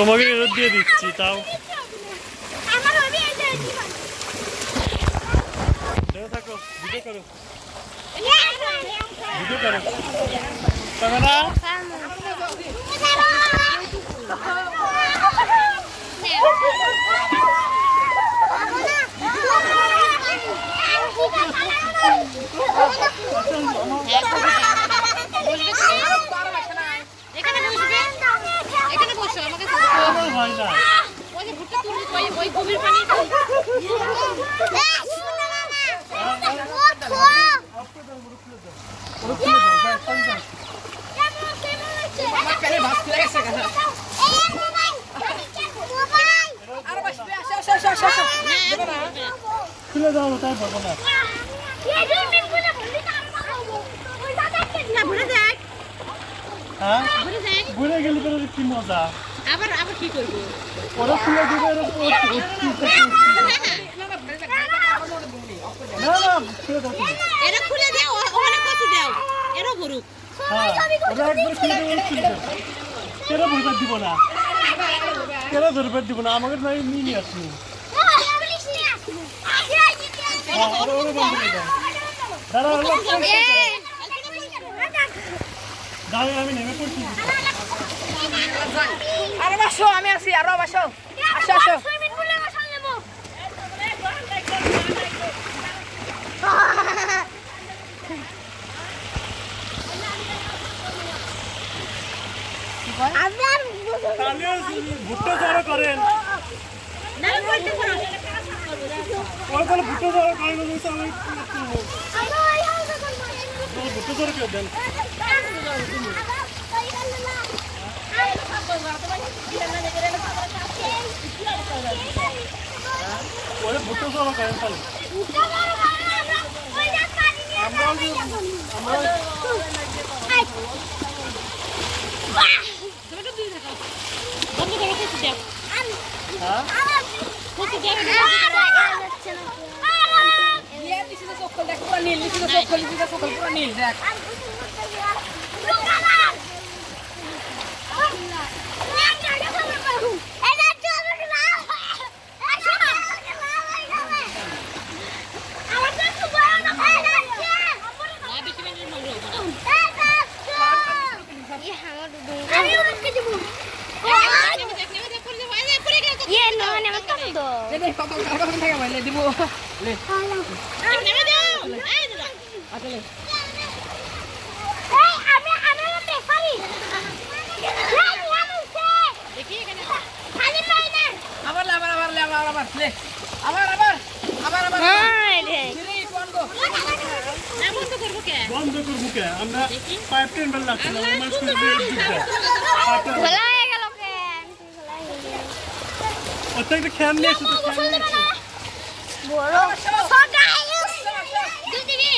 তোমাকে ফেরত দিয়ে দিচ্ছি তাও থাকো ভিডিও করো ক্যামেরা খুলে দাও তাই পারবো না হ্যাঁ ঘুরে গেলে তো কি মজা আবার আবার কি করব ওরা খুলে দিবে না না খুলে দাও এরা খুলে দাও ওখানে কত দাও এরা ভরুক হ্যাঁ ওরা একবার খুলে দাও কেন ভরবে দিব না কেন ভরবে দিব না আমাকে নাই নিয়ে আসনি হ্যাঁ ওরা ওরা বন্ধ করে দাও দাঁড়াও দাঁড়াও আমি নেমে পড়ছি আরে বাসো আমি আছি আরো বাসো আসো আসো ভুট্টা জড়ো করেন ভুট্টা জড়ো করেন ভুট্টা জড়ো করে দেন ভুট্টা জড়ো করেন তাহলে বন্ধ করবো কে আমরা পাইপ টেন্ডার লাগছিলাম একটা খেয়াল নিয়ে এসে Ini